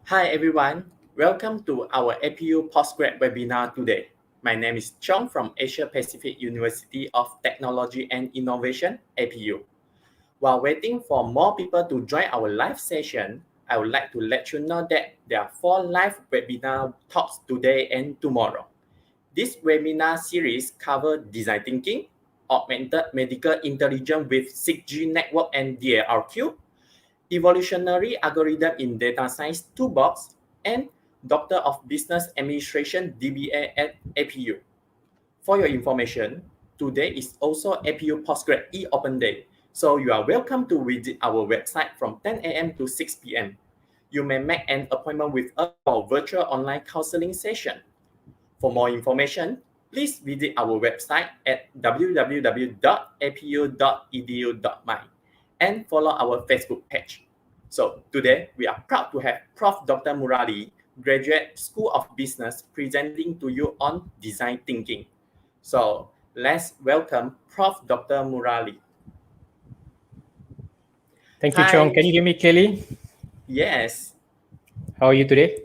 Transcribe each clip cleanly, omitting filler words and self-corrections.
Hi everyone, welcome to our APU Postgrad webinar today. My name is Chong from Asia Pacific University of Technology and Innovation, APU. While waiting for more people to join our live session, I would like to let you know that there are 4 live webinar talks today and tomorrow. This webinar series covers design thinking, augmented medical intelligence with 6G network and DARQ, evolutionary algorithm in data science toolbox, and Doctor of Business Administration DBA at APU. For your information, today is also APU Postgrad e-Open Day, so you are welcome to visit our website from 10 a.m. to 6 p.m. You may make an appointment with us for virtual online counseling session. For more information, please visit our website at www.apu.edu.my and follow our Facebook page. So today, we are proud to have Prof. Dr. Murali, Graduate School of Business, presenting to you on design thinking. So let's welcome Prof. Dr. Murali. Thank you, Hi. Chong. Can you hear me clearly? Yes. How are you today?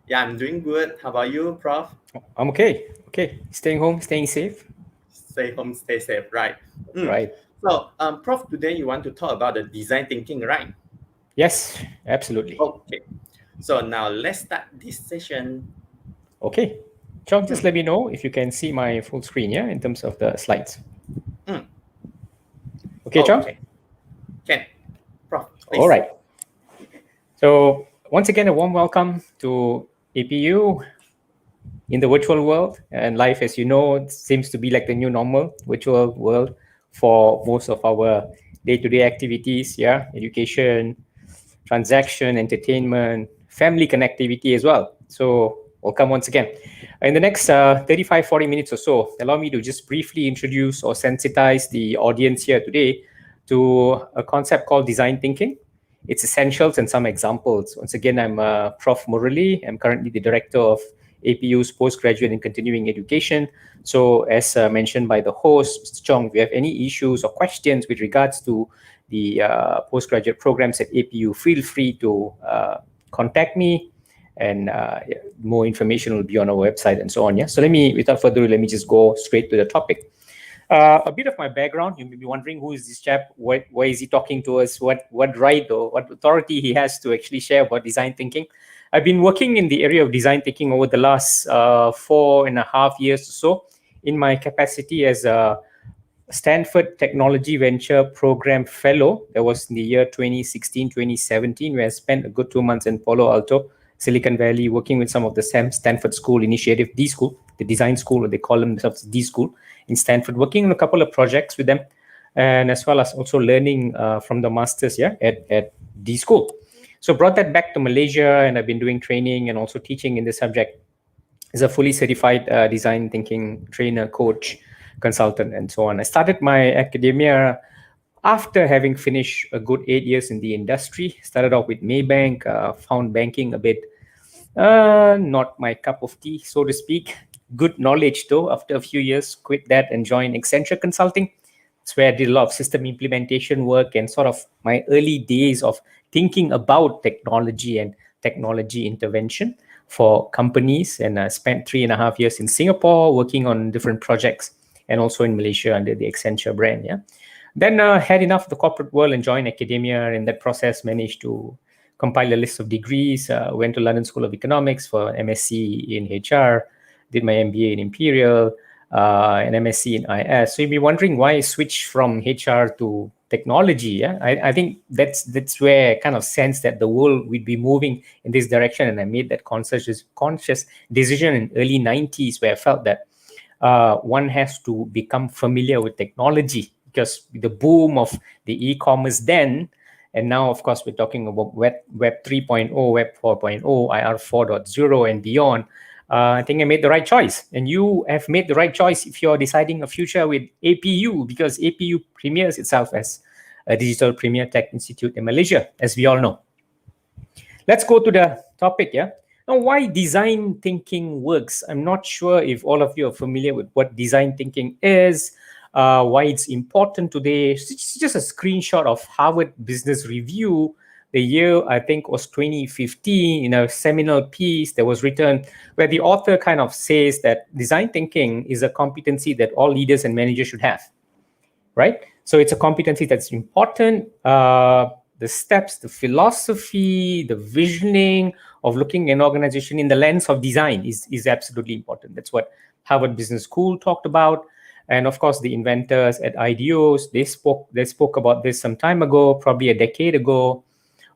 Yeah, I'm doing good. How about you, Prof? I'm okay. Okay. Staying home, staying safe. Stay home, stay safe, right? Right. So, Prof, today you want to talk about the design thinking, right? Yes, absolutely. Okay. So now let's start this session. Okay. Chong, just let me know if you can see my full screen, yeah, in terms of the slides. Okay, Chong? Okay. Can. Prof, please. All right. So once again, a warm welcome to APU in the virtual world. And life, as you know, seems to be like the new normal virtual world for most of our day-to-day activities, yeah, education, transaction, entertainment, family connectivity as well. So welcome once again. In the next 35, 40 minutes or so, allow me to just briefly introduce or sensitize the audience here today to a concept called design thinking, its essentials and some examples. Once again, I'm Prof. Murali. I'm currently the director of APU's postgraduate and continuing education. So as mentioned by the host, Mr. Chong, if you have any issues or questions with regards to the postgraduate programs at APU, feel free to contact me, and more information will be on our website and so on. Yeah. So without further ado, let me just go straight to the topic. A bit of my background. You may be wondering, who is this chap? Why is he talking to us? What right or what authority he has to actually share about design thinking? I've been working in the area of design thinking over the last 4.5 years or so in my capacity as a Stanford Technology Venture Program Fellow. That was in the year 2016, 2017, where I spent a good 2 months in Palo Alto, Silicon Valley, working with some of the Stanford School Initiative, D School, the design school, or they call themselves D School in Stanford, working on a couple of projects with them, and as well as also learning from the masters at D School. So brought that back to Malaysia, and I've been doing training and also teaching in this subject as a fully certified design thinking trainer, coach, consultant, and so on. I started my academia after having finished a good 8 years in the industry. Started off with Maybank, found banking a bit not my cup of tea, so to speak. Good knowledge though. After a few years, quit that and joined Accenture Consulting. It's where I did a lot of system implementation work and sort of my early days of thinking about technology and technology intervention for companies. And I spent 3.5 years in Singapore working on different projects, and also in Malaysia under the Accenture brand. Yeah. Then had enough of the corporate world and joined academia. In that process, managed to compile a list of degrees. Went to London School of Economics for MSc in HR. Did my MBA in Imperial, and MSc in IS. So you'd be wondering why I switched from HR to technology. Yeah, I think that's where I kind of sense that the world would be moving in this direction, and I made that conscious decision in early 90s, where I felt that one has to become familiar with technology, because the boom of the e-commerce then, and now of course we're talking about web 3.0, web 4.0, IR 4.0 and beyond. I think I made the right choice, and you have made the right choice if you're deciding a future with APU, because APU premieres itself as a digital premier tech institute in Malaysia, as we all know. Let's go to the topic. Yeah. Now, why design thinking works? I'm not sure if all of you are familiar with what design thinking is, why it's important today. It's just a screenshot of Harvard Business Review The year, I think, was 2015. In a seminal piece that was written where the author kind of says that design thinking is a competency that all leaders and managers should have, right? So it's a competency that's important. The steps, the philosophy, the visioning of looking at an organization in the lens of design is absolutely important. That's what Harvard Business School talked about. And of course, the inventors at Ideation, they spoke about this some time ago, probably a decade ago,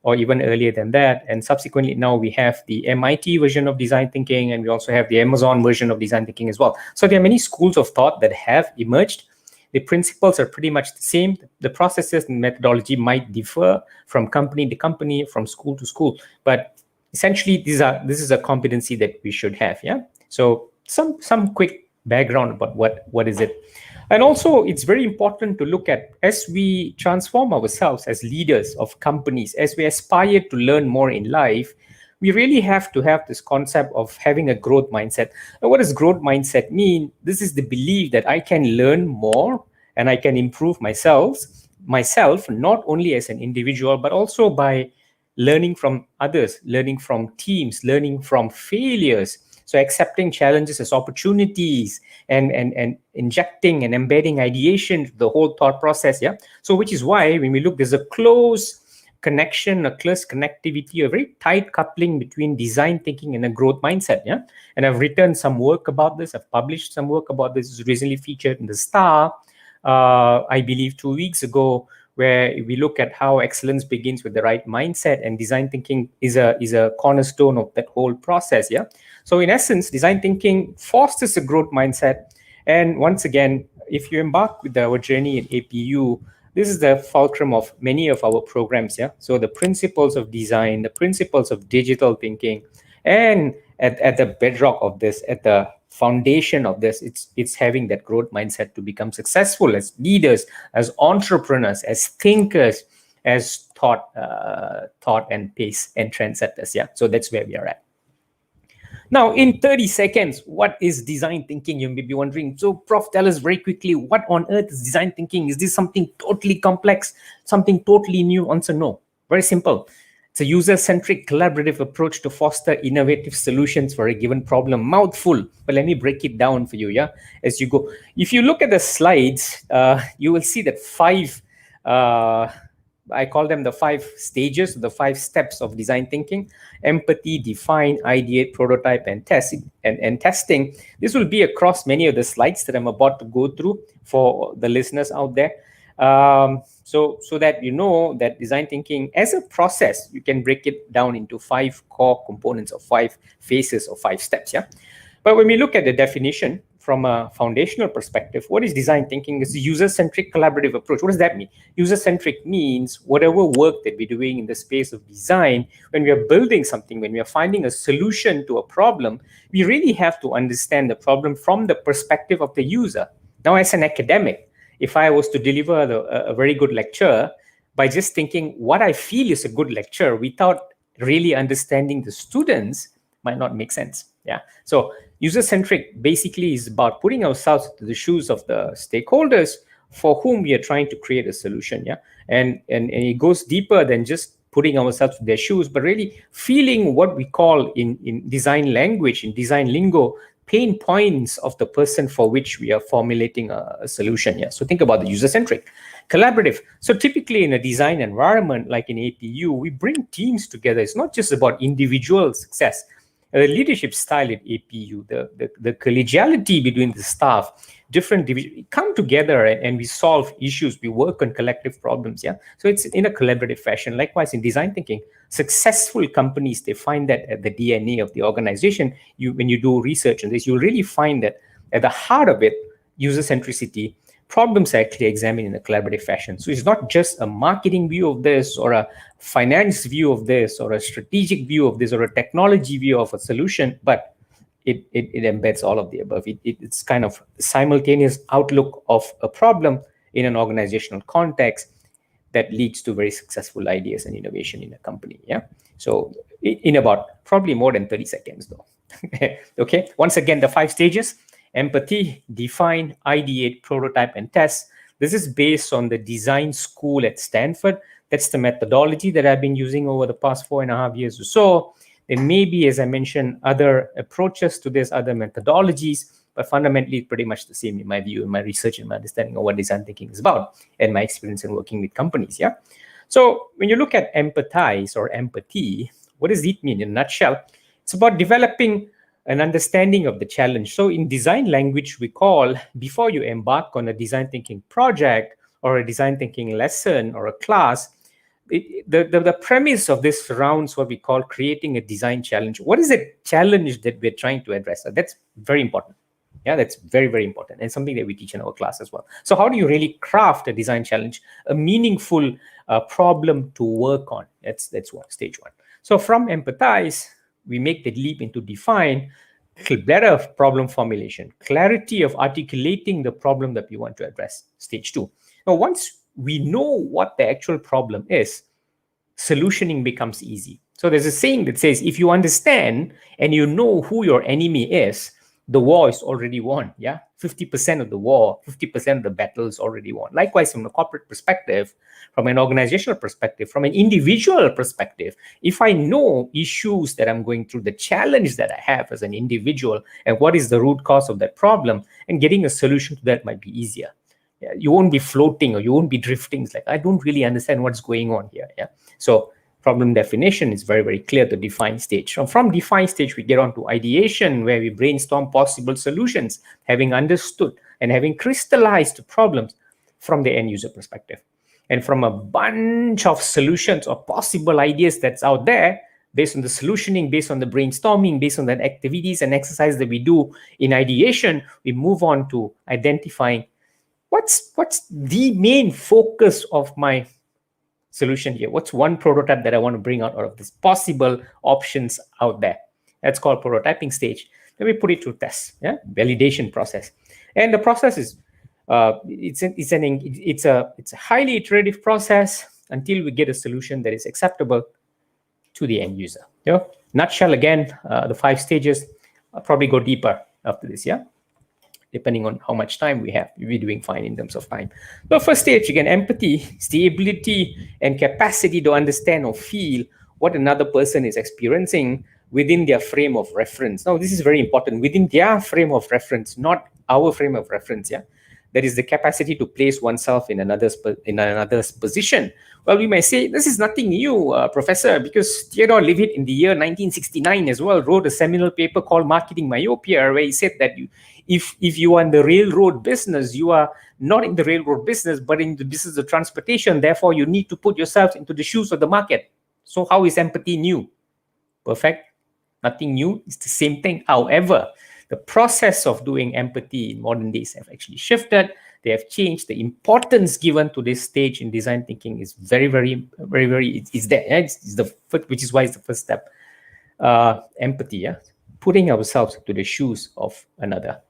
or even earlier than that. And subsequently, now we have the MIT version of design thinking, and we also have the Amazon version of design thinking as well. So there are many schools of thought that have emerged. The principles are pretty much the same. The processes and methodology might differ from company to company, from school to school, but essentially this is a competency that we should have. Yeah. So some quick background about what is it. And also, it's very important to look at, as we transform ourselves as leaders of companies, as we aspire to learn more in life, we really have to have this concept of having a growth mindset. And what does growth mindset mean? This is the belief that I can learn more and I can improve myself, not only as an individual, but also by learning from others, learning from teams, learning from failures. So accepting challenges as opportunities and injecting and embedding ideation to the whole thought process. Yeah. So which is why when we look, there's a close connection, a close connectivity, a very tight coupling between design thinking and a growth mindset. Yeah. And I've written some work about this. I've published some work about this. It's recently featured in the Star, I believe 2 weeks ago, where we look at how excellence begins with the right mindset, and design thinking is a cornerstone of that whole process. Yeah. So in essence, design thinking fosters a growth mindset. And once again, if you embark with our journey in APU, this is the fulcrum of many of our programs. Yeah. So the principles of design, the principles of digital thinking, and at the bedrock of this, at the foundation of this, it's having that growth mindset to become successful as leaders, as entrepreneurs, as thinkers, as thought and pace and trendsetters. Yeah. So that's where we are at. Now, in 30 seconds, what is design thinking? You may be wondering. So, Prof, tell us very quickly, what on earth is design thinking? Is this something totally complex, something totally new? Answer no. Very simple. It's a user-centric collaborative approach to foster innovative solutions for a given problem. Mouthful, but let me break it down for you, yeah, as you go. If you look at the slides, you will see that I call them the 5 stages, the 5 steps of design thinking: empathy, define, ideate, prototype, and testing. This will be across many of the slides that I'm about to go through for the listeners out there. So that you know that design thinking as a process, you can break it down into 5 core components or 5 phases or 5 steps. Yeah. But when we look at the definition from a foundational perspective, what is design thinking? It's a user-centric collaborative approach. What does that mean? User-centric means whatever work that we're doing in the space of design, when we are building something, when we are finding a solution to a problem, we really have to understand the problem from the perspective of the user. Now, as an academic, if I was to deliver a very good lecture by just thinking what I feel is a good lecture without really understanding the students, might not make sense. Yeah. So user-centric basically is about putting ourselves into the shoes of the stakeholders for whom we are trying to create a solution. Yeah. And it goes deeper than just putting ourselves in their shoes, but really feeling what we call in design language, in design lingo, pain points of the person for which we are formulating a solution. Yeah. So think about the user-centric. Collaborative. So typically in a design environment like in APU, we bring teams together. It's not just about individual success. The leadership style at APU, the collegiality between the staff, different divisions, come together and we solve issues. We work on collective problems. Yeah. So it's in a collaborative fashion. Likewise, in design thinking, successful companies, they find that at the DNA of the organization. When you do research on this, you'll really find that at the heart of it, user centricity, problems are actually examined in a collaborative fashion. So it's not just a marketing view of this, or a finance view of this, or a strategic view of this, or a technology view of a solution, but it embeds all of the above. It's kind of simultaneous outlook of a problem in an organizational context that leads to very successful ideas and innovation in a company. Yeah. So in about probably more than 30 seconds though. Okay. Once again, the 5 stages: empathy, define, ideate, prototype, and test. This is based on the design school at Stanford That's the methodology that I've been using over the past 4.5 years or so. There may be, as I mentioned, other approaches to this, other methodologies, but fundamentally pretty much the same in my view, in my research and my understanding of what design thinking is about, and my experience in working with companies. Yeah. So when you look at empathize or empathy, what does it mean in a nutshell? It's about developing an understanding of the challenge. So in design language, we call, before you embark on a design thinking project or a design thinking lesson or a class, the premise of this surrounds what we call creating a design challenge. What is the challenge that we're trying to address? So that's very important. Yeah, that's very, very important, and something that we teach in our class as well. So how do you really craft a design challenge, a meaningful problem to work on? That's one, stage one. So from empathize, we make the leap into define, better problem formulation, clarity of articulating the problem that we want to address, stage two. Now, once we know what the actual problem is, solutioning becomes easy. So there's a saying that says, if you understand and you know who your enemy is, the war is already won. Yeah, 50% of the war, 50% of the battle is already won. Likewise, from a corporate perspective, from an organizational perspective, from an individual perspective, if I know issues that I'm going through, the challenge that I have as an individual, and what is the root cause of that problem, and getting a solution to that might be easier. Yeah, you won't be floating or you won't be drifting. It's like, I don't really understand what's going on here. Yeah. So problem definition is very, very clear to define stage. From define stage, we get on to ideation, where we brainstorm possible solutions, having understood and having crystallized problems from the end user perspective. And from a bunch of solutions or possible ideas that's out there, based on the solutioning, based on the brainstorming, based on the activities and exercise that we do in ideation, we move on to identifying what's the main focus of my solution here. What's one prototype that I want to bring out of this possible options out there? That's called prototyping stage. Then we put it through tests, yeah, validation process, and the process is it's a highly iterative process until we get a solution that is acceptable to the end user. Yeah, nutshell again, the 5 stages. I'll probably go deeper after this. Yeah. Depending on how much time we have, we'll be doing fine in terms of time. So first stage, again, empathy is the ability and capacity to understand or feel what another person is experiencing within their frame of reference. Now, this is very important, within their frame of reference, not our frame of reference. Yeah, that is the capacity to place oneself in another's position. Well, we may say, this is nothing new, Professor, because Theodore Levitt in the year 1969 as well wrote a seminal paper called Marketing Myopia, where he said that if you are in the railroad business, you are not in the railroad business, but in the business of transportation. Therefore, you need to put yourself into the shoes of the market. So how is empathy new? Perfect. Nothing new. It's the same thing. However, the process of doing empathy in modern days have actually shifted. They have changed. The importance given to this stage in design thinking is very, very, very, very, it's there. It's the which is why it's the first step. Empathy, yeah? Putting ourselves into the shoes of another.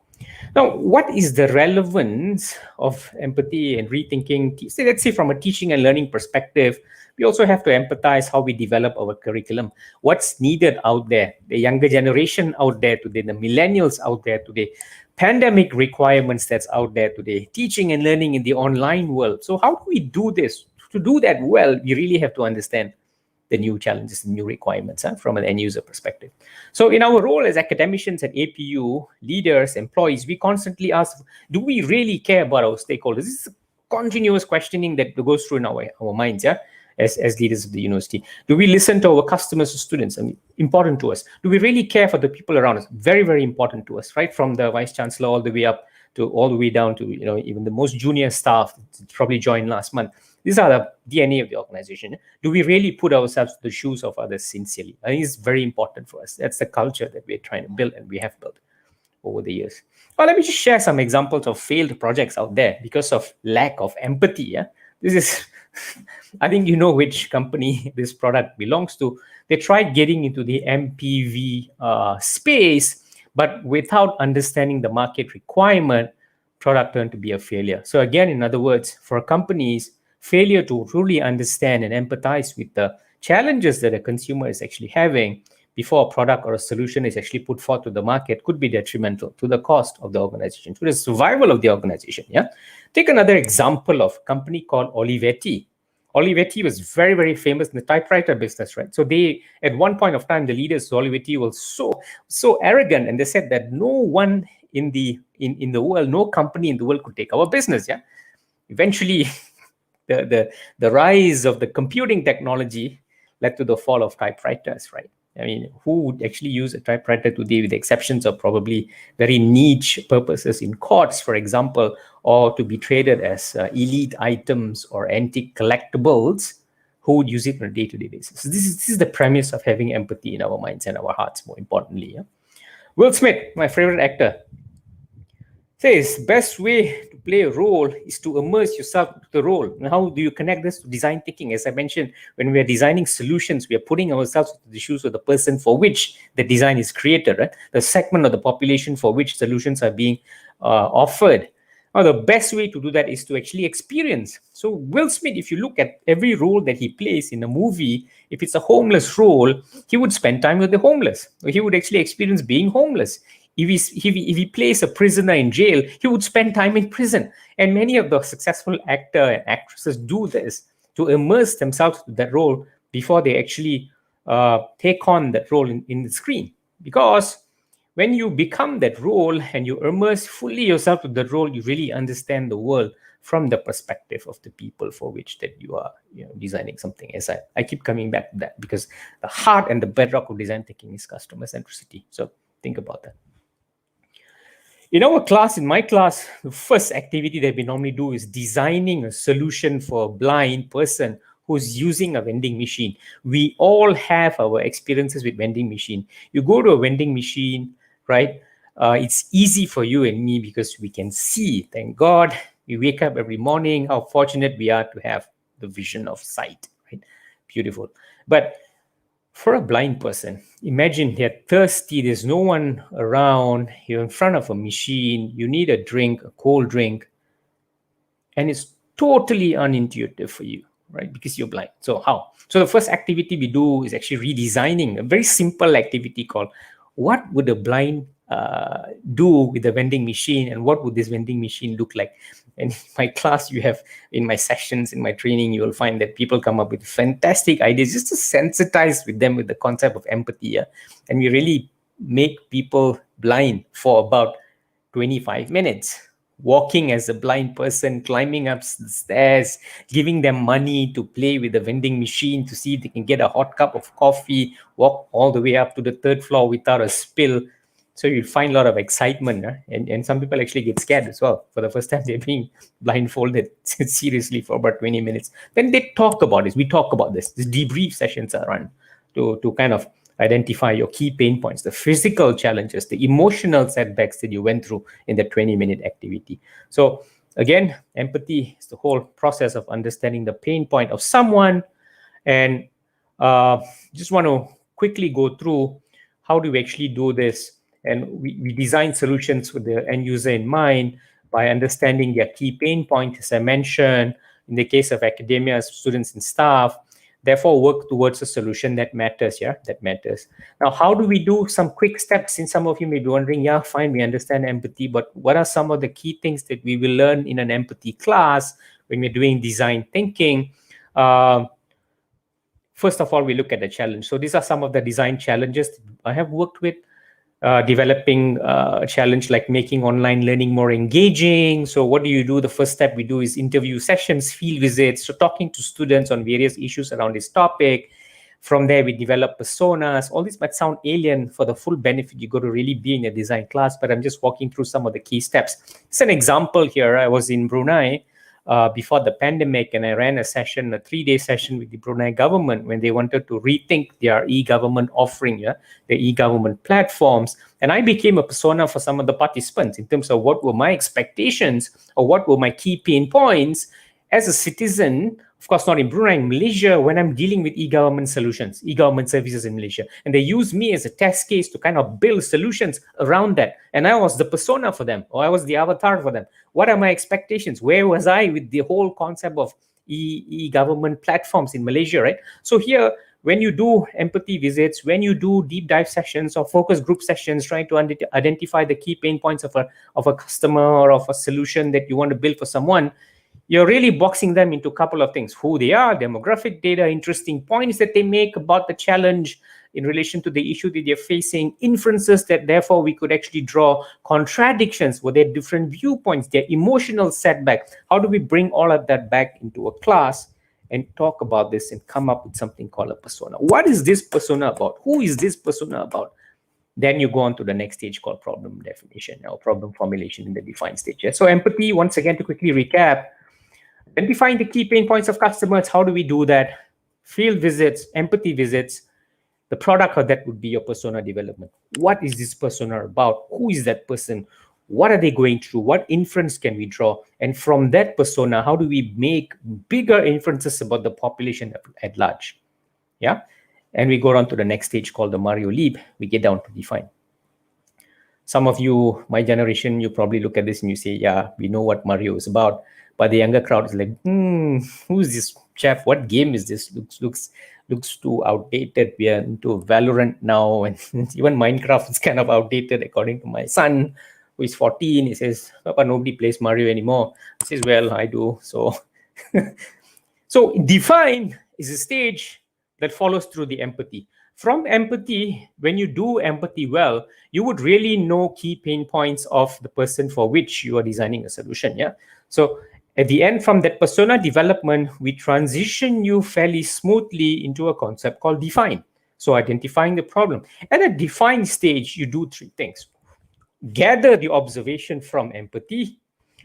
Now, what is the relevance of empathy and rethinking? Let's say from a teaching and learning perspective, we also have to empathize how we develop our curriculum. What's needed out there, the younger generation out there today, the millennials out there today, pandemic requirements that's out there today, teaching and learning in the online world. So how do we do this? To do that well, we really have to understand the new challenges, the new requirements from an end user perspective. So in our role as academicians and APU leaders, employees, we constantly ask, do we really care about our stakeholders? This is a continuous questioning that goes through in our minds, yeah, as leaders of the university. Do we listen to our customers or students? I mean, important to us. Do we really care for the people around us? Very, very important to us, right? From the vice chancellor all the way down to even the most junior staff that probably joined last month. These are the DNA of the organization. Do we really put ourselves in the shoes of others sincerely? I think it's very important for us. That's the culture that we're trying to build and we have built over the years. Well, let me just share some examples of failed projects out there because of lack of empathy. Yeah, this is, I think you know which company this product belongs to. They tried getting into the MPV space, but without understanding the market requirement, product turned to be a failure. So again, in other words, for companies, failure to truly understand and empathize with the challenges that a consumer is actually having before a product or a solution is actually put forth to the market could be detrimental to the cost of the organization, to the survival of the organization. Yeah. Take another example of a company called Olivetti. Olivetti was very, very famous in the typewriter business, right? So they, at one point of time, the leaders of Olivetti were so arrogant, and they said that no one in the world, no company in the world could take our business. Yeah, eventually, the rise of the computing technology led to the fall of typewriters, right? I mean, who would actually use a typewriter today, with the exceptions of probably very niche purposes in courts, for example, or to be traded as elite items or antique collectibles? Who would use it on a day-to-day basis? So this is the premise of having empathy in our minds and our hearts, more importantly. Yeah? Will Smith, my favorite actor, says best way to play a role is to immerse yourself into the role. And how do you connect this to design thinking? As I mentioned, when we are designing solutions, we are putting ourselves into the shoes of the person for which the design is created, right? The segment of the population for which solutions are being offered. Now, the best way to do that is to actually experience. So Will Smith, if you look at every role that he plays in a movie, if it's a homeless role, he would spend time with the homeless. He would actually experience being homeless. If he plays a prisoner in jail, he would spend time in prison. And many of the successful actor and actresses do this to immerse themselves in that role before they actually take on that role in the screen. Because when you become that role and you immerse fully yourself in that role, you really understand the world from the perspective of the people for which that you are designing something. As I keep coming back to that, because the heart and the bedrock of design thinking is customer centricity. So think about that. In my class, the first activity that we normally do is designing a solution for a blind person who's using a vending machine. We all have our experiences with vending machine. You go to a vending machine, right? It's easy for you and me because we can see. Thank God, we wake up every morning. How fortunate we are to have the vision of sight, right? Beautiful. But for a blind person, imagine they're thirsty, there's no one around, you're in front of a machine, you need a drink, a cold drink, and it's totally unintuitive for you, right? Because you're blind. So how? So the first activity we do is actually redesigning a very simple activity called, what would a blind do with a vending machine, and what would this vending machine look like? And in my class, you have, in my sessions, in my training, you will find that people come up with fantastic ideas just to sensitize with them with the concept of empathy. Yeah? And we really make people blind for about 25 minutes, walking as a blind person, climbing up the stairs, giving them money to play with the vending machine to see if they can get a hot cup of coffee, walk all the way up to the third floor without a spill. So you'll find a lot of excitement, and some people actually get scared as well. For the first time, they're being blindfolded seriously for about 20 minutes. Then they talk about this. We talk about this. These debrief sessions are run to kind of identify your key pain points, the physical challenges, the emotional setbacks that you went through in the 20-minute activity. So again, empathy is the whole process of understanding the pain point of someone. And just want to quickly go through how do we actually do this. And we design solutions with the end user in mind by understanding their key pain point, as I mentioned, in the case of academia, students and staff, therefore work towards a solution that matters, that matters. Now, how do we do some quick steps? And some of you may be wondering, fine, we understand empathy, but what are some of the key things that we will learn in an empathy class when we're doing design thinking? First of all, we look at the challenge. So these are some of the design challenges I have worked with. Developing a challenge like making online learning more engaging. So what do you do? The first step we do is interview sessions, field visits, so talking to students on various issues around this topic. From there, we develop personas. All this might sound alien. For the full benefit, you got to really be in a design class, but I'm just walking through some of the key steps. It's an example here. I was in Brunei before the pandemic, and I ran a session, a 3-day session with the Brunei government when they wanted to rethink their e-government offering, their e-government platforms. And I became a persona for some of the participants in terms of what were my expectations or what were my key pain points as a citizen, of course, not in Brunei, in Malaysia, when I'm dealing with e-government solutions, e-government services in Malaysia. And they use me as a test case to kind of build solutions around that. And I was the persona for them, or I was the avatar for them. What are my expectations? Where was I with the whole concept of e-government platforms in Malaysia, right? So here, when you do empathy visits, when you do deep dive sessions or focus group sessions, trying to identify the key pain points of a customer or of a solution that you want to build for someone, you're really boxing them into a couple of things: who they are, demographic data, interesting points that they make about the challenge in relation to the issue that they're facing, inferences that therefore we could actually draw, contradictions, were there different viewpoints, their emotional setback. How do we bring all of that back into a class and talk about this and come up with something called a persona? What is this persona about? Who is this persona about? Then you go on to the next stage called problem definition or problem formulation in the define stage. Yeah? So empathy, once again, to quickly recap, identifying the key pain points of customers. How do we do that? Field visits, empathy visits. The product of that would be your persona development. What is this persona about? Who is that person? What are they going through? What inference can we draw? And from that persona, how do we make bigger inferences about the population at large? Yeah. And we go on to the next stage called the Mario leap. We get down to define. Some of you, my generation, you probably look at this and you say, yeah, we know what Mario is about. But the younger crowd is like, who's this chap? What game is this? Looks too outdated. We are into Valorant now, and even Minecraft is kind of outdated, according to my son, who is 14. He says, Papa, nobody plays Mario anymore. I says, well, I do. So, so define is a stage that follows through the empathy. From empathy, when you do empathy well, you would really know key pain points of the person for which you are designing a solution. Yeah. So at the end, from that persona development, we transition you fairly smoothly into a concept called define. So identifying the problem. At a define stage, you do three things. Gather the observation from empathy.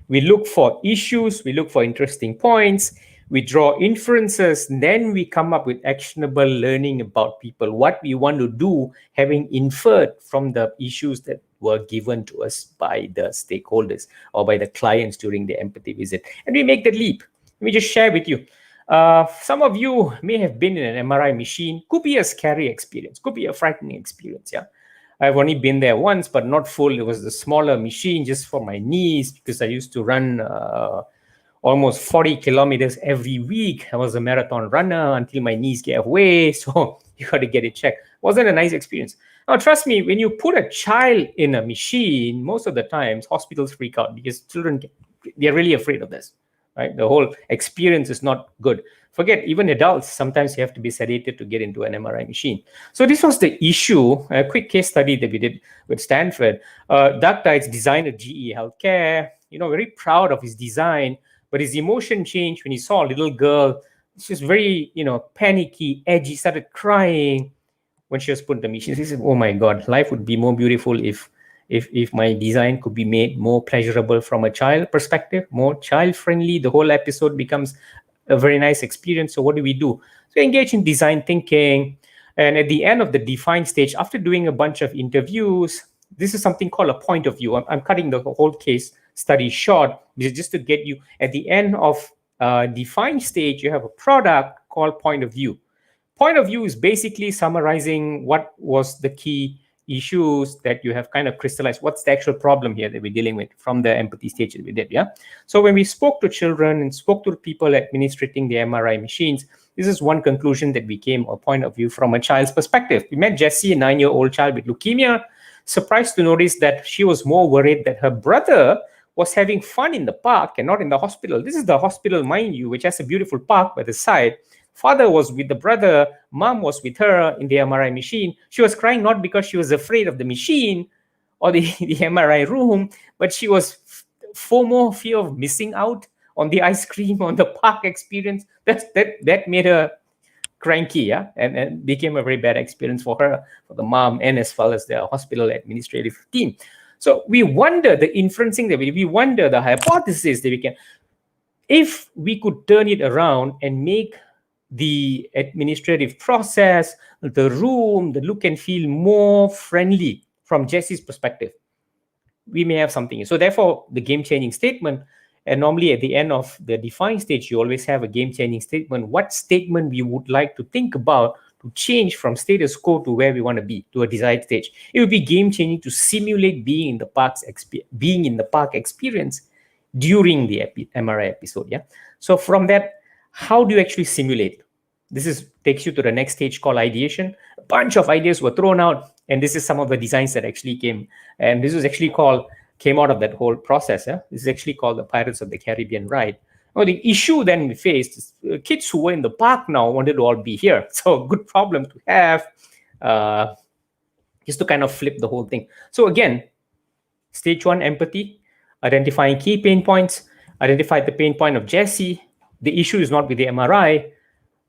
We look for issues. We look for interesting points. We draw inferences. Then we come up with actionable learning about people, what we want to do, having inferred from the issues that were given to us by the stakeholders or by the clients during the empathy visit. And we make the leap. Let me just share with you. Some of you may have been in an MRI machine. Could be a scary experience. Could be a frightening experience. Yeah. I've only been there once, but not full. It was the smaller machine just for my knees because I used to run almost 40 kilometers every week. I was a marathon runner until my knees gave way. So you got to get it checked. Wasn't a nice experience. Now, trust me, when you put a child in a machine, most of the times hospitals freak out because children, they're really afraid of this, right? The whole experience is not good. Forget, even adults, sometimes you have to be sedated to get into an MRI machine. So this was the issue, a quick case study that we did with Stanford. Doug Tides designed a GE Healthcare, very proud of his design, but his emotion changed when he saw a little girl. She was very, panicky, edgy, started crying when she was put in the machine. He said, oh my God, life would be more beautiful if my design could be made more pleasurable from a child perspective, more child-friendly. The whole episode becomes a very nice experience. So what do we do? So engage in design thinking. And at the end of the define stage, after doing a bunch of interviews, this is something called a point of view. I'm cutting the whole case study short, just to get you at the end of define stage, you have a product called point of view. Point of view is basically summarizing what was the key issues that you have kind of crystallized. What's the actual problem here that we're dealing with from the empathy stage that we did, yeah? So when we spoke to children and spoke to people administrating the MRI machines, this is one conclusion that became a point of view from a child's perspective. We met Jessie, a 9-year-old child with leukemia, surprised to notice that she was more worried that her brother was having fun in the park and not in the hospital. This is the hospital, mind you, which has a beautiful park by the side. Father was with the brother, mom was with her in the MRI machine. She was crying not because she was afraid of the machine or the MRI room, but she was FOMO, fear of missing out on the ice cream, on the park experience. That made her cranky, yeah, and became a very bad experience for her, for the mom, and as well as the hospital administrative team. So we wonder the inferencing that we wonder the hypothesis that we can, if we could turn it around and make the administrative process, the room, the look and feel more friendly from Jesse's perspective, we may have something. So therefore, the game-changing statement, and normally at the end of the define stage, you always have a game-changing statement. What statement we would like to think about to change from status quo to where we want to be, to a desired stage. It would be game-changing to simulate being in the park experience during the MRI episode. Yeah. So from that, how do you actually simulate? This takes you to the next stage called ideation. A bunch of ideas were thrown out, and this is some of the designs that actually came. And this was actually came out of that whole process. Yeah? This is actually called the Pirates of the Caribbean ride. Well, the issue then we faced is kids who were in the park now wanted to all be here. So good problem to have, just to kind of flip the whole thing. So again, stage one, empathy, identifying key pain points, identify the pain point of Jesse. The issue is not with the MRI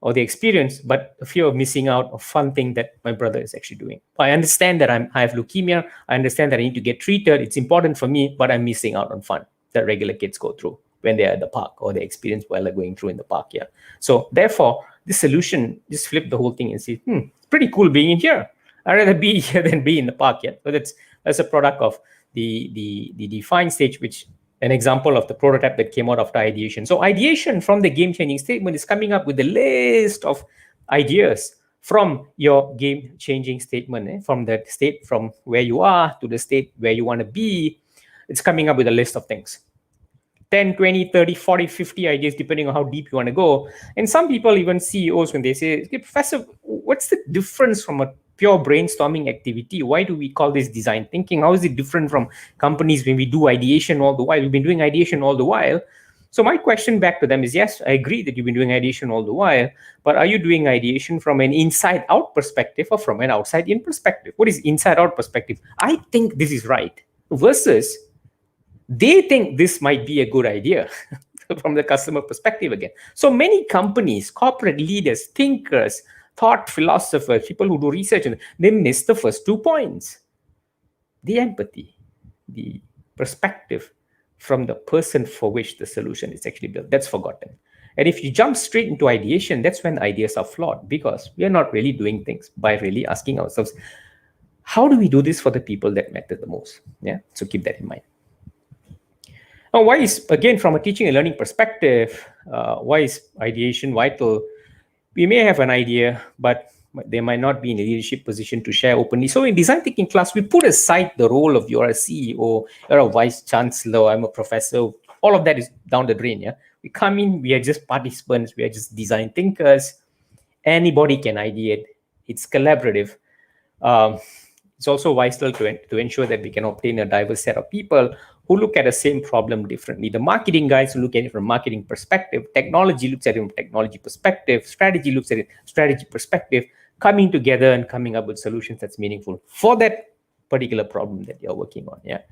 or the experience, but the fear of missing out of fun thing that my brother is actually doing. I understand that I have leukemia. I understand that I need to get treated. It's important for me, but I'm missing out on fun that regular kids go through when they're at the park, or they experience while they're going through in the park. Yeah. So therefore, this solution just flip the whole thing and see, it's pretty cool being in here. I'd rather be here than be in the park. Yeah. So that's a product of the define stage, which an example of the prototype that came out after ideation. So ideation from the game-changing statement is coming up with a list of ideas from your game-changing statement, from the state from where you are to the state where you want to be. It's coming up with a list of things. 10, 20, 30, 40, 50 ideas, depending on how deep you want to go. And some people, even CEOs, when they say, hey, Professor, what's the difference from a pure brainstorming activity? Why do we call this design thinking? How is it different from companies when we do ideation all the while? We've been doing ideation all the while. So my question back to them is, yes, I agree that you've been doing ideation all the while, but are you doing ideation from an inside-out perspective or from an outside-in perspective? What is inside-out perspective? I think this is right, versus they think this might be a good idea from the customer perspective again. So many companies, corporate leaders, thinkers, thought philosophers, people who do research, they miss the first 2 points. The empathy, the perspective from the person for which the solution is actually built. That's forgotten. And if you jump straight into ideation, that's when ideas are flawed, because we are not really doing things by really asking ourselves, how do we do this for the people that matter the most? Yeah. So keep that in mind. Now, why is, again, from a teaching and learning perspective, why is ideation vital? We may have an idea, but they might not be in a leadership position to share openly. So in design thinking class, we put aside the role of you're a CEO, you're a vice chancellor, I'm a professor. All of that is down the drain. Yeah, we come in, we are just participants, we are just design thinkers. Anybody can ideate. It's collaborative. It's also vital to ensure that we can obtain a diverse set of people who look at the same problem differently. The marketing guys look at it from a marketing perspective. Technology looks at it from a technology perspective. Strategy looks at it strategy perspective. Coming together and coming up with solutions that's meaningful for that particular problem that you're working on. Yeah.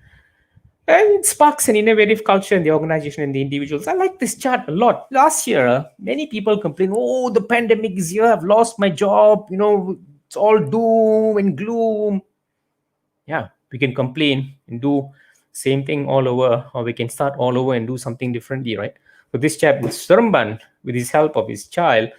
And it sparks an innovative culture in the organization and the individuals. I like this chart a lot. Last year, many people complained, oh, the pandemic is here, I've lost my job, it's all doom and gloom. Yeah, we can complain and do same thing all over, or we can start all over and do something differently, right? So this chap with Surumban, with his help of his child,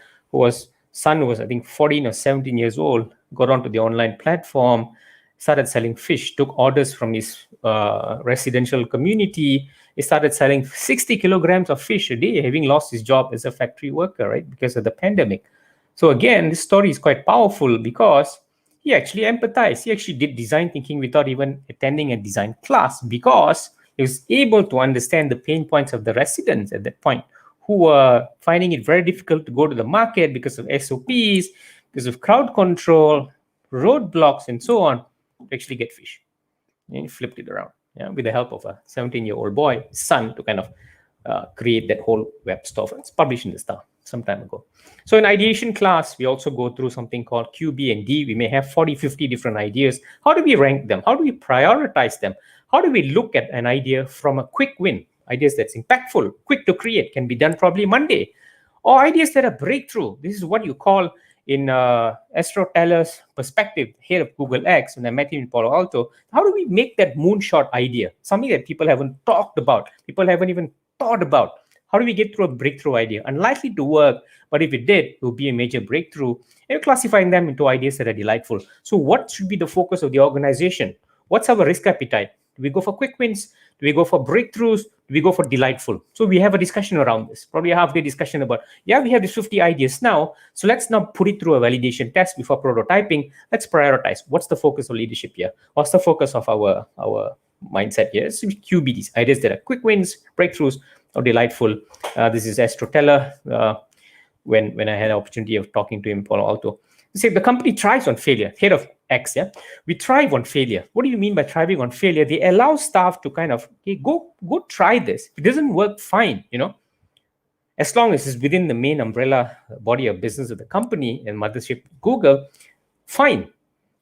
son was, I think, 14 or 17 years old, got onto the online platform, started selling fish, took orders from his residential community. He started selling 60 kilograms of fish a day, having lost his job as a factory worker, right, because of the pandemic. So again, this story is quite powerful because he actually empathized. He actually did design thinking without even attending a design class, because he was able to understand the pain points of the residents at that point, who were finding it very difficult to go to the market because of SOPs, because of crowd control, roadblocks, and so on, to actually get fish. And he flipped it around, with the help of a 17-year-old boy, son, to kind of create that whole web store. It's published in the Star some time ago. So in ideation class, we also go through something called Q, B, and D. We may have 40, 50 different ideas. How do we rank them? How do we prioritize them? How do we look at an idea from a quick win? Ideas that's impactful, quick to create, can be done probably Monday. Or ideas that are breakthrough. This is what you call, in Astro Teller's perspective, head of Google X, when I met him in Palo Alto, how do we make that moonshot idea? Something that people haven't talked about, people haven't even thought about. How do we get through a breakthrough idea? Unlikely to work, but if it did, it would be a major breakthrough. And we're classifying them into ideas that are delightful. So what should be the focus of the organization? What's our risk appetite? Do we go for quick wins? Do we go for breakthroughs? Do we go for delightful? So we have a discussion around this, probably a half-day discussion about, we have these 50 ideas now, so let's now put it through a validation test before prototyping. Let's prioritize. What's the focus of leadership here? What's the focus of our mindset here? It's QBDs, ideas that are quick wins, breakthroughs, or delightful. This is Astro Teller. When I had the opportunity of talking to him in Palo Alto, he said the company thrives on failure. Head of X, we thrive on failure. What do you mean by thriving on failure? They allow staff to kind of, go try this. If it doesn't work, fine, as long as it's within the main umbrella body of business of the company and mothership Google, fine,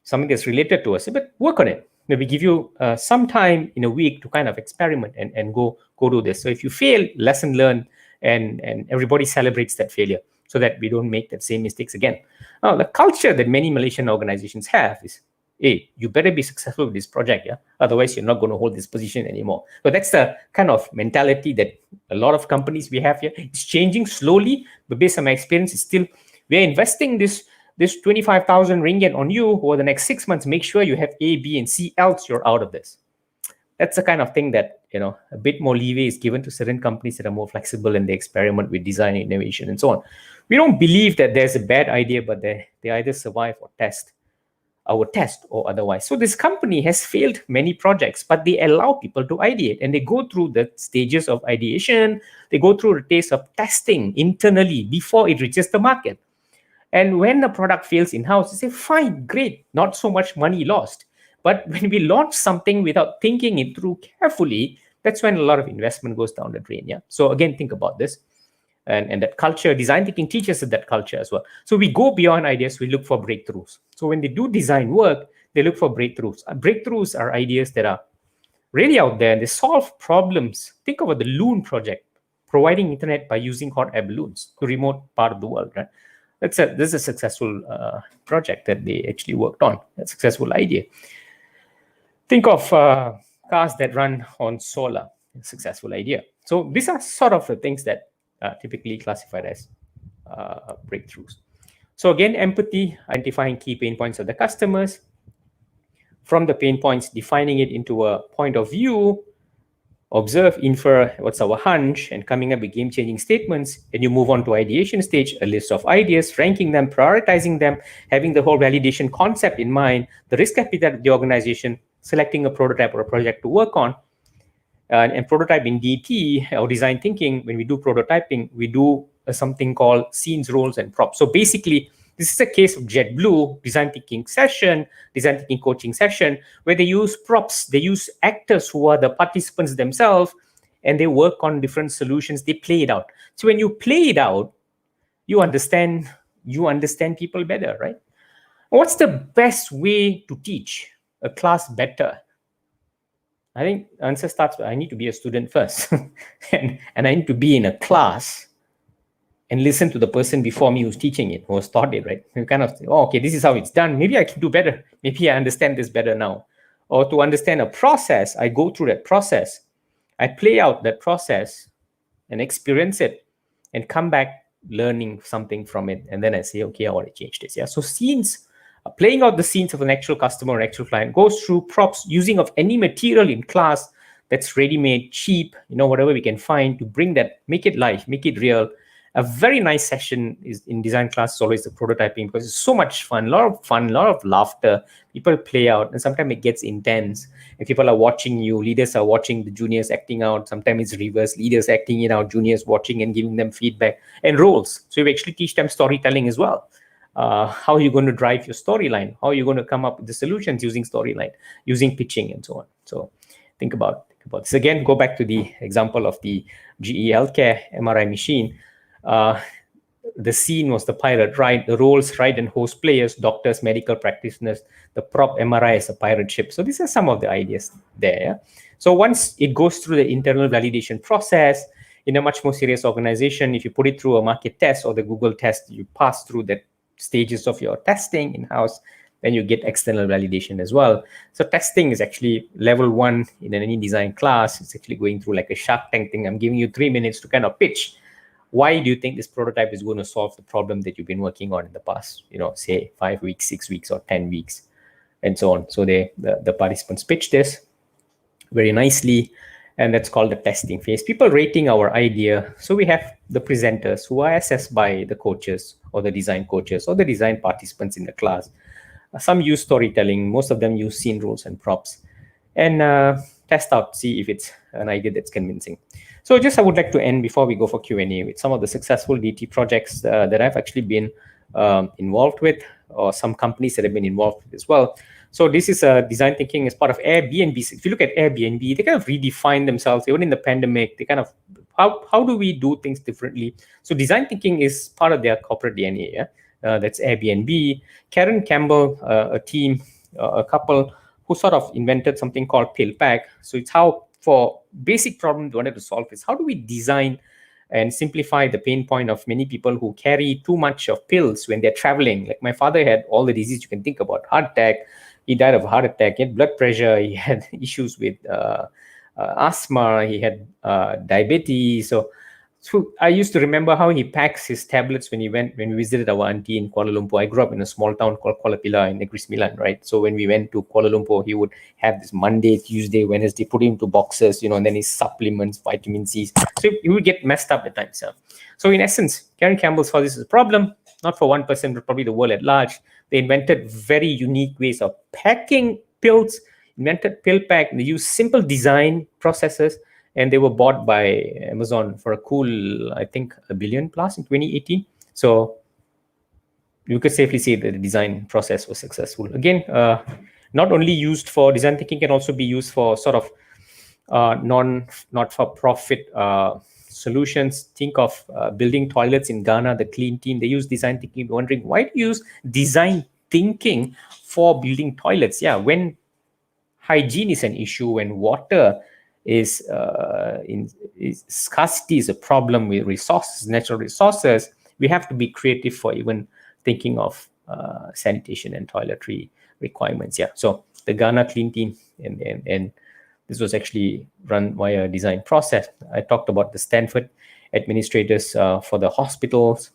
something that's related to us, but work on it. Maybe give you some time in a week to kind of experiment and go do this. So if you fail, lesson learned, and everybody celebrates that failure so that we don't make that same mistakes again. Now, the culture that many Malaysian organizations have is, hey, you better be successful with this project, yeah? Otherwise, you're not going to hold this position anymore. So that's the kind of mentality that a lot of companies we have here. It's changing slowly, but based on my experience, it's still, we're investing this 25,000 ringgit on you over the next 6 months. Make sure you have A, B, and C, else you're out of this. That's the kind of thing that, a bit more leeway is given to certain companies that are more flexible and they experiment with design, innovation, and so on. We don't believe that there's a bad idea, but they either survive or test or otherwise. So this company has failed many projects, but they allow people to ideate, and they go through the stages of ideation. They go through the taste of testing internally before it reaches the market. And when the product fails in-house, they say, fine, great, not so much money lost. But when we launch something without thinking it through carefully, that's when a lot of investment goes down the drain. Yeah. So again, think about this. And that culture, design thinking teaches us that culture as well. So we go beyond ideas, we look for breakthroughs. So when they do design work, they look for breakthroughs. Breakthroughs are ideas that are really out there and they solve problems. Think about the Loon project, providing internet by using hot air balloons to remote part of the world, right? This is a successful project that they actually worked on, a successful idea. Think of cars that run on solar, a successful idea. So these are sort of the things that are typically classified as breakthroughs. So again, empathy, identifying key pain points of the customers. From the pain points, defining it into a point of view, observe, infer what's our hunch, and coming up with game-changing statements. And you move on to ideation stage, a list of ideas, ranking them, prioritizing them, having the whole validation concept in mind, the risk appetite of the organization, selecting a prototype or a project to work on. And prototype in DT or design thinking, when we do prototyping, we do something called scenes, roles, and props. So basically, this is a case of JetBlue design thinking session, design thinking coaching session, where they use props, they use actors who are the participants themselves, and they work on different solutions. They play it out. So when you play it out, you understand people better, right? What's the best way to teach a class better? I think the answer starts with I need to be a student first. and I need to be in a class and listen to the person before me who's teaching it, who has taught it, right? You kind of say, oh, okay, this is how it's done. Maybe I can do better. Maybe I understand this better now. Or to understand a process, I go through that process. I play out that process and experience it and come back learning something from it. And then I say, okay, I want to change this. Yeah. So scenes, playing out the scenes of an actual customer or actual client, goes through props, using of any material in class that's ready-made, cheap, whatever we can find to bring that, make it live, make it real. A very nice session is in design class is always the prototyping, because it's so much fun, a lot of laughter. People play out, and sometimes it gets intense. And people are watching you, leaders are watching the juniors acting out. Sometimes it's reverse, leaders acting it out, juniors watching and giving them feedback, and roles. So we actually teach them storytelling as well. How are you going to drive your storyline? How are you going to come up with the solutions using storyline, using pitching, and so on? So think about this. Again, go back to the example of the GE Healthcare MRI machine. The scene was the pilot, right? The roles, right, and host players, doctors, medical practitioners. The prop MRI is a pirate ship. So these are some of the ideas there. Yeah? So once it goes through the internal validation process, in a much more serious organization, if you put it through a market test or the Google test, you pass through that stages of your testing in-house, then you get external validation as well. So testing is actually level 1 in any design class. It's actually going through like a Shark Tank thing. I'm giving you 3 minutes to kind of pitch. Why do you think this prototype is going to solve the problem that you've been working on in the past, say 5 weeks, 6 weeks, or 10 weeks, and so on. So the participants pitch this very nicely, and that's called the testing phase. People rating our idea. So we have the presenters who are assessed by the coaches or the design coaches or the design participants in the class. Some use storytelling. Most of them use scene, rules, and props. And test out, see if it's an idea that's convincing. So I would like to end before we go for Q&A with some of the successful DT projects that I've actually been involved with, or some companies that have been involved with as well. So this is design thinking as part of Airbnb. If you look at Airbnb, they kind of redefine themselves. Even in the pandemic, they kind of how do we do things differently? So design thinking is part of their corporate DNA. Yeah? That's Airbnb. Karen Campbell, a team, a couple who sort of invented something called Pillpack. So it's how, for basic problem they wanted to solve, is how do we design and simplify the pain point of many people who carry too much of pills when they're traveling. Like my father had all the disease you can think about: heart attack. He died of a heart attack. He had blood pressure. He had issues with asthma. He had diabetes. So I used to remember how he packs his tablets when we visited our auntie in Kuala Lumpur. I grew up in a small town called Kuala Pilar in Negeri Sembilan, right? So when we went to Kuala Lumpur, he would have this Monday, Tuesday, Wednesday, put him into boxes, and then his supplements, vitamin C. So he would get messed up at times. Yeah. So in essence, Karen Campbell saw this as a problem, not for one person, but probably the world at large. They invented very unique ways of packing pills, invented Pillpack. They used simple design processes, and they were bought by Amazon for a cool, I think, $1 billion plus in 2018. So you could safely say that the design process was successful. Again, not only used for design thinking, can also be used for sort of not-for-profit solutions. Think of building toilets in Ghana, the clean team. They use design thinking. Wondering, why do you use design thinking for building toilets? Yeah, when hygiene is an issue, when water is scarcity is a problem with resources, natural resources, we have to be creative for even thinking of sanitation and toiletry requirements. Yeah, so the Ghana clean team, and this was actually run via a design process. I talked about the Stanford administrators for the hospitals.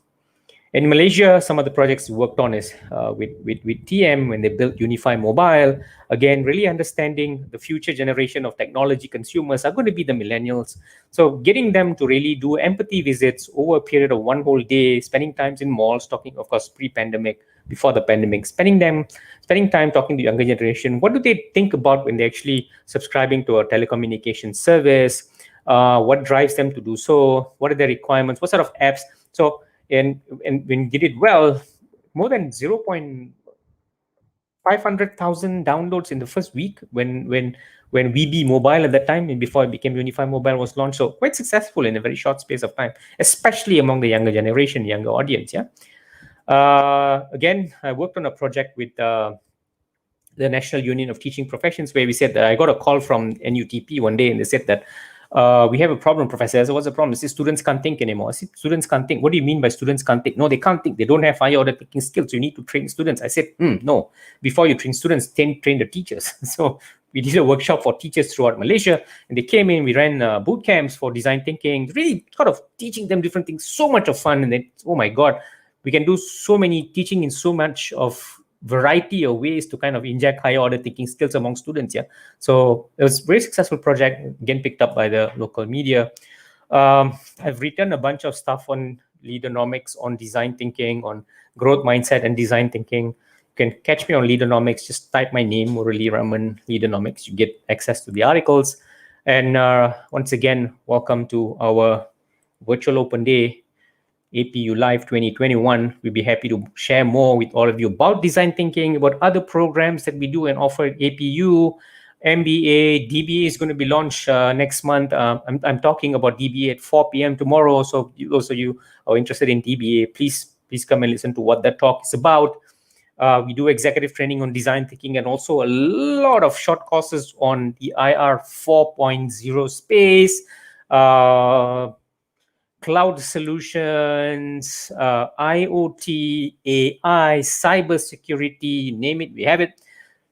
In Malaysia, some of the projects we worked on is with TM when they built Unify Mobile. Again, really understanding the future generation of technology consumers are going to be the millennials. So getting them to really do empathy visits over a period of one whole day, spending times in malls, talking, of course, pre-pandemic, before the pandemic, spending time talking to younger generation. What do they think about when they're actually subscribing to a telecommunication service? What drives them to do so? What are their requirements? What sort of apps? So, and when you did it well, more than 0.500,000 downloads in the first week when VB Mobile at that time, and before it became Unify Mobile, was launched. So quite successful in a very short space of time, especially among the younger generation, younger audience. Yeah. Again, I worked on a project with the National Union of Teaching Professions, where we said that I got a call from NUTP one day, and they said that we have a problem, Professor. I said, what's the problem? They said, students can't think anymore. I said, students can't think. What do you mean by students can't think? No, they can't think. They don't have higher order thinking skills. You need to train students. I said, no. Before you train students, train the teachers. So we did a workshop for teachers throughout Malaysia, and they came in. We ran boot camps for design thinking, really sort of teaching them different things. So much of fun. And then, oh my God, we can do so many teaching in so much of variety of ways to kind of inject higher order thinking skills among students. Yeah, so it was a very successful project, again picked up by the local media. I've written a bunch of stuff on leadernomics, on design thinking, on growth mindset and design thinking. You can catch me on Leadernomics. Just type my name, Murali Raman, Leadernomics. You get access to the articles. And once again, welcome to our virtual open day, APU Live 2021. We'll be happy to share more with all of you about design thinking, about other programs that we do and offer at APU. MBA, DBA is going to be launched next month. I'm talking about DBA at 4 p.m. tomorrow. So those of you who are interested in DBA, please come and listen to what that talk is about. We do executive training on design thinking, and also a lot of short courses on the IR 4.0 space. Cloud solutions, IoT, AI, cybersecurity, name it, we have it.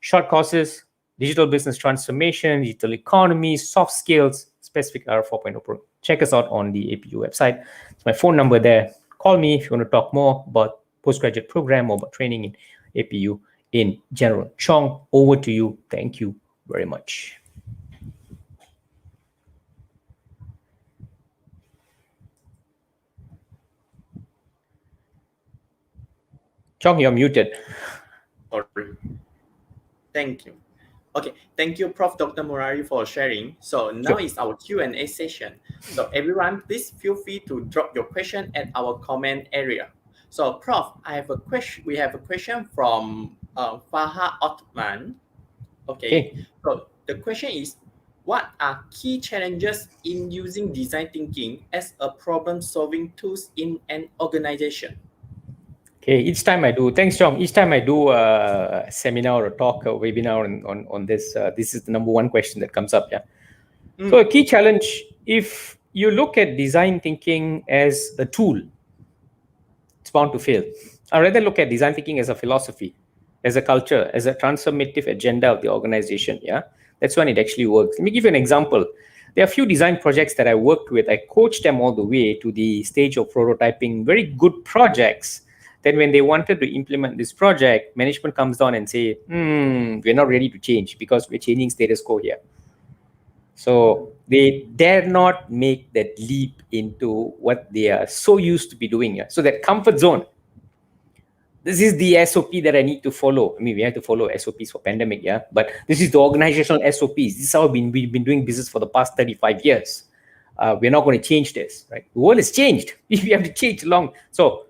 Short courses, digital business transformation, digital economy, soft skills, specific IR 4.0 program. Check us out on the APU website. It's my phone number there. Call me if you want to talk more about postgraduate program or about training in APU in general. Chong, over to you. Thank you very much. Chong, you're muted. Sorry. Thank you. Okay, thank you, Prof. Dr. Murari, for sharing. So now is our Q&A session. So everyone, please feel free to drop your question at our comment area. So Prof, I have a question. We have a question from Faha Othman. Okay. So the question is, what are key challenges in using design thinking as a problem-solving tool in an organization? Okay, each time I do, thanks, John. Each time I do a seminar or talk or webinar on this, this is the number one question that comes up. Yeah. So a key challenge, if you look at design thinking as a tool, it's bound to fail. I rather look at design thinking as a philosophy, as a culture, as a transformative agenda of the organization. Yeah, that's when it actually works. Let me give you an example. There are a few design projects that I worked with. I coached them all the way to the stage of prototyping very good projects. Then when they wanted to implement this project, management comes down and say, we're not ready to change because we're changing status quo here. So they dare not make that leap into what they are so used to be doing. Yeah? So that comfort zone, this is the SOP that I need to follow. I mean, we have to follow SOPs for pandemic, yeah. But this is the organizational SOPs. This is how we've been doing business for the past 35 years. We're not going to change this, right? The world has changed. We have to change along. So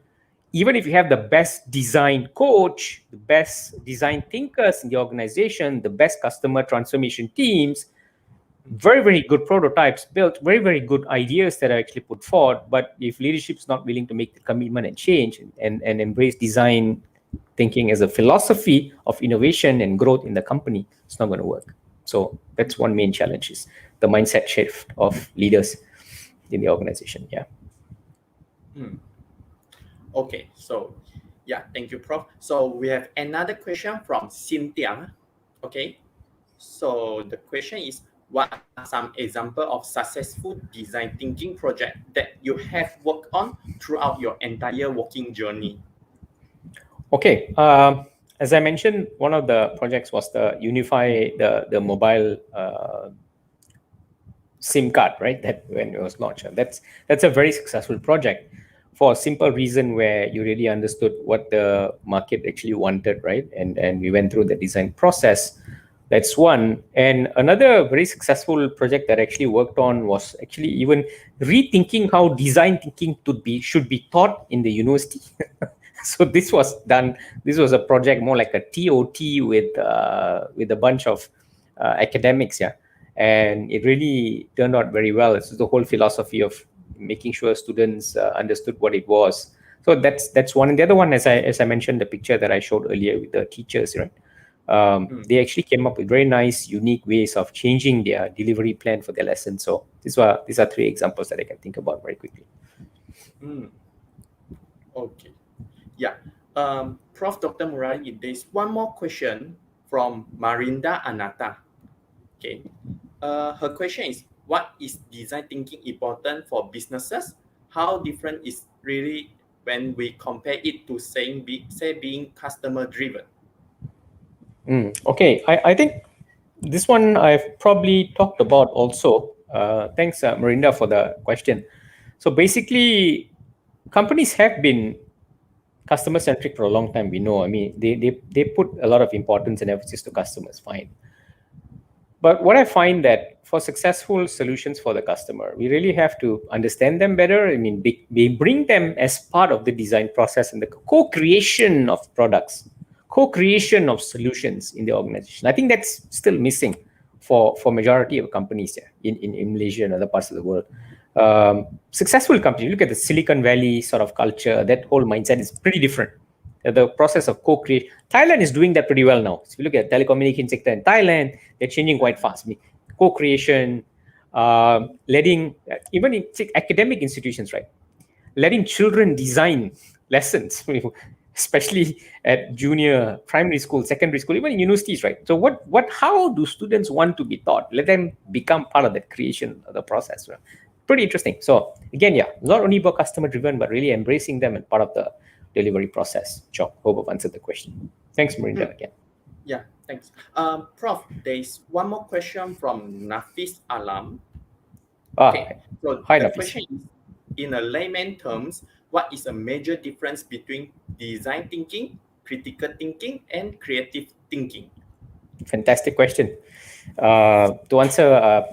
even if you have the best design coach, the best design thinkers in the organization, the best customer transformation teams, very, very good prototypes built, very, very good ideas that are actually put forward. But if leadership's not willing to make the commitment and change and embrace design thinking as a philosophy of innovation and growth in the company, it's not going to work. So that's one main challenge, is the mindset shift of leaders in the organization. Yeah. Okay, so yeah, thank you, Prof. So we have another question from Cynthia. Okay, so the question is, what are some examples of successful design thinking project that you have worked on throughout your entire working journey? Okay, as I mentioned, one of the projects was the unify the mobile SIM card, right? That when it was launched, that's a very successful project for a simple reason where you really understood what the market actually wanted, right? And we went through the design process. That's one. And another very successful project that I actually worked on was actually even rethinking how design thinking should be taught in the university. So this was done. This was a project more like a TOT with a bunch of academics, yeah. And it really turned out very well. It's the whole philosophy of making sure students understood what it was. So that's one. And the other one, as I mentioned, the picture that I showed earlier with the teachers, right? They actually came up with very nice, unique ways of changing their delivery plan for their lessons. So these are three examples that I can think about very quickly. Okay. Yeah. Prof. Dr. Murali, there's one more question from Marinda Anata. Okay. Her question is, what is design thinking important for businesses? How different is really when we compare it to being customer driven? Okay, I think this one I've probably talked about also. Thanks, Marinda, for the question. So basically, companies have been customer centric for a long time. We know. I mean, they put a lot of importance and emphasis to customers. Fine. But what I find that for successful solutions for the customer, we really have to understand them better. I mean, we bring them as part of the design process and the co-creation of products, co-creation of solutions in the organization. I think that's still missing for majority of companies in Malaysia and other parts of the world. Successful companies, look at the Silicon Valley sort of culture, that whole mindset is pretty different. The process of co-creation. Thailand is doing that pretty well now. So if you look at the telecommunication sector in Thailand, they're changing quite fast. I mean, co-creation, letting, even in academic institutions, right? Letting children design lessons, especially at junior, primary school, secondary school, even in universities, right? So how do students want to be taught? Let them become part of that creation of the process. Right? Pretty interesting. So again, yeah, not only about customer driven, but really embracing them and part of the delivery process. Sure. Hope I've answered the question. Thanks, Marinda, again. Yeah, thanks. Prof, there's one more question from Nafis Alam. Okay. So hi, the Nafis. question is, in a layman terms, what is a major difference between design thinking, critical thinking, and creative thinking? Fantastic question. To answer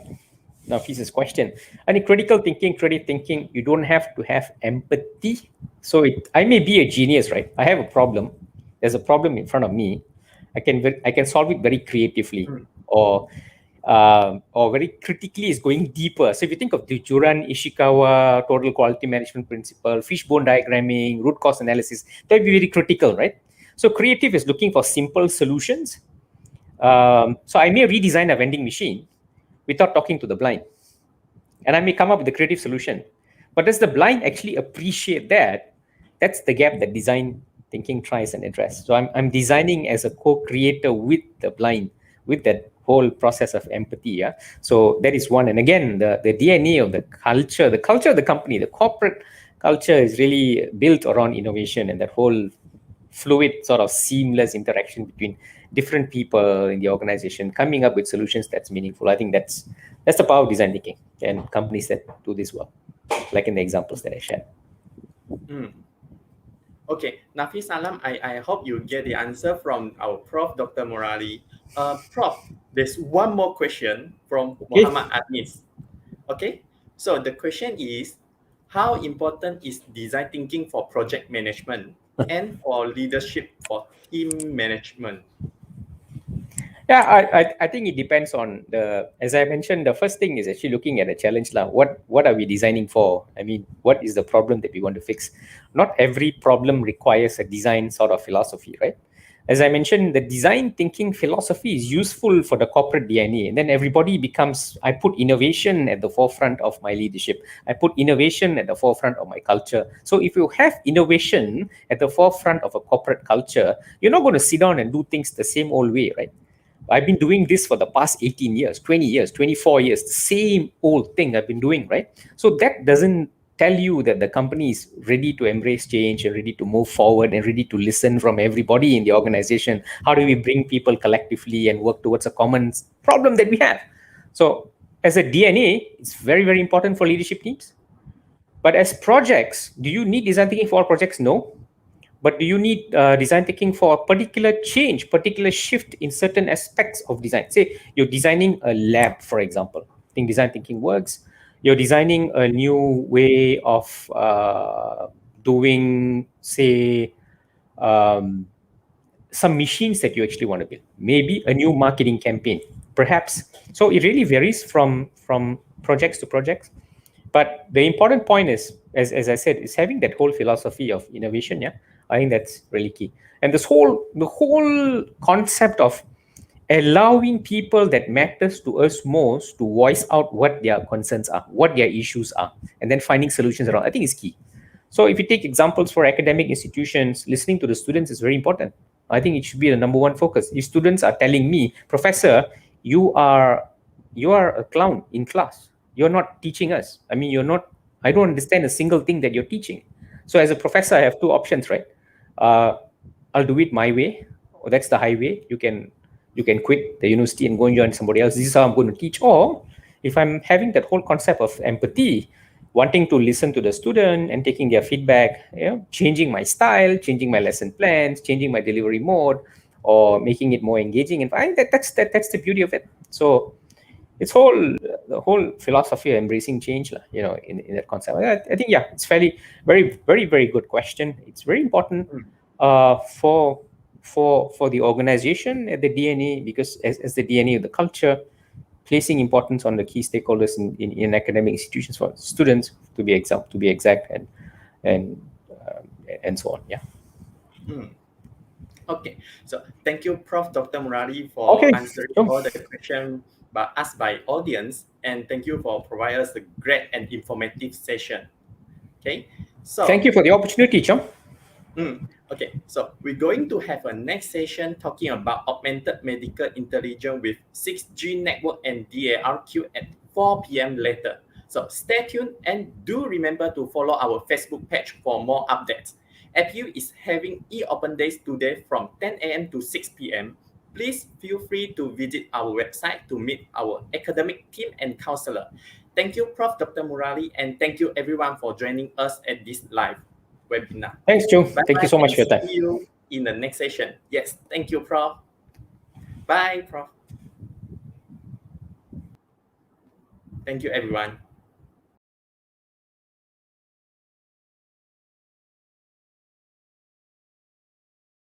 Nafis's question, I think critical thinking, creative thinking, you don't have to have empathy. So I may be a genius, right? I have a problem. There's a problem in front of me. I can solve it very creatively, or or very critically is going deeper. So if you think of the Juran Ishikawa total quality management principle, fishbone diagramming, root cause analysis, they'll be very critical, right? So creative is looking for simple solutions. So I may redesign a vending machine without talking to the blind, and I may come up with a creative solution. But does the blind actually appreciate that? That's the gap that design thinking tries and address. So I'm designing as a co-creator with the blind, with that whole process of empathy. Yeah. So that is one. And again, the DNA of the culture of the company, the corporate culture is really built around innovation and that whole fluid sort of seamless interaction between different people in the organization coming up with solutions that's meaningful. I think that's the power of design thinking and companies that do this well, like in the examples that I shared. Okay, Nafis Alam, I hope you get the answer from our Prof. Dr. Murali. Prof, there's one more question from Muhammad Adnis. Okay, so the question is, how important is design thinking for project management and for leadership for team management? Yeah, I think it depends on as I mentioned, the first thing is actually looking at a challenge. What are we designing for? I mean, what is the problem that we want to fix? Not every problem requires a design sort of philosophy, right? As I mentioned, the design thinking philosophy is useful for the corporate DNA. And then everybody becomes, I put innovation at the forefront of my leadership. I put innovation at the forefront of my culture. So if you have innovation at the forefront of a corporate culture, you're not going to sit down and do things the same old way, right? I've been doing this for the past 18 years, 20 years, 24 years, the same old thing I've been doing, right? So that doesn't tell you that the company is ready to embrace change and ready to move forward and ready to listen from everybody in the organization. How do we bring people collectively and work towards a common problem that we have? So as a DNA, it's very, very important for leadership teams. But as projects, do you need design thinking for all projects? No. But do you need design thinking for a particular change, particular shift in certain aspects of design? Say you're designing a lab, for example. I think design thinking works. You're designing a new way of doing, say, some machines that you actually want to build. Maybe a new marketing campaign, perhaps. So it really varies from projects to projects. But the important point is, as I said, is having that whole philosophy of innovation. Yeah, I think that's really key. And the whole concept of allowing people that matters to us most to voice out what their concerns are, what their issues are, and then finding solutions around, I think is key. So if you take examples for academic institutions, listening to the students is very important. I think it should be the number one focus. If students are telling me, Professor, you are a clown in class. You're not teaching us. I mean, I don't understand a single thing that you're teaching. So as a professor, I have two options, right? I'll do it my way, or that's the highway. You can quit the university and go and join somebody else. This is how I'm going to teach. Or if I'm having that whole concept of empathy, wanting to listen to the student and taking their feedback, changing my style, changing my lesson plans, changing my delivery mode, or making it more engaging. And I think that's the beauty of it. So it's the whole philosophy of embracing change, in that concept. I think, yeah, it's very, very, very good question. It's very important for the organization at the DNA, because as the DNA of the culture, placing importance on the key stakeholders in academic institutions for students to be exact and so on. Yeah. Okay, so thank you, Prof. Dr. Murali, for answering all the questions asked by audience, and thank you for providing us a great and informative session. Okay, so thank you for the opportunity, Chom. Okay, so we're going to have a next session talking about augmented medical intelligence with 6G network and DARQ at 4 p.m. later. So stay tuned and do remember to follow our Facebook page for more updates. APU is having e-open days today from 10 a.m. to 6 p.m. Please feel free to visit our website to meet our academic team and counselor. Thank you, Prof. Dr. Murali, and thank you everyone for joining us at this live webinar. Thanks, Joe. Thank you so much for your time. See you in the next session. Yes, thank you, Prof. Bye, Prof. Thank you, everyone.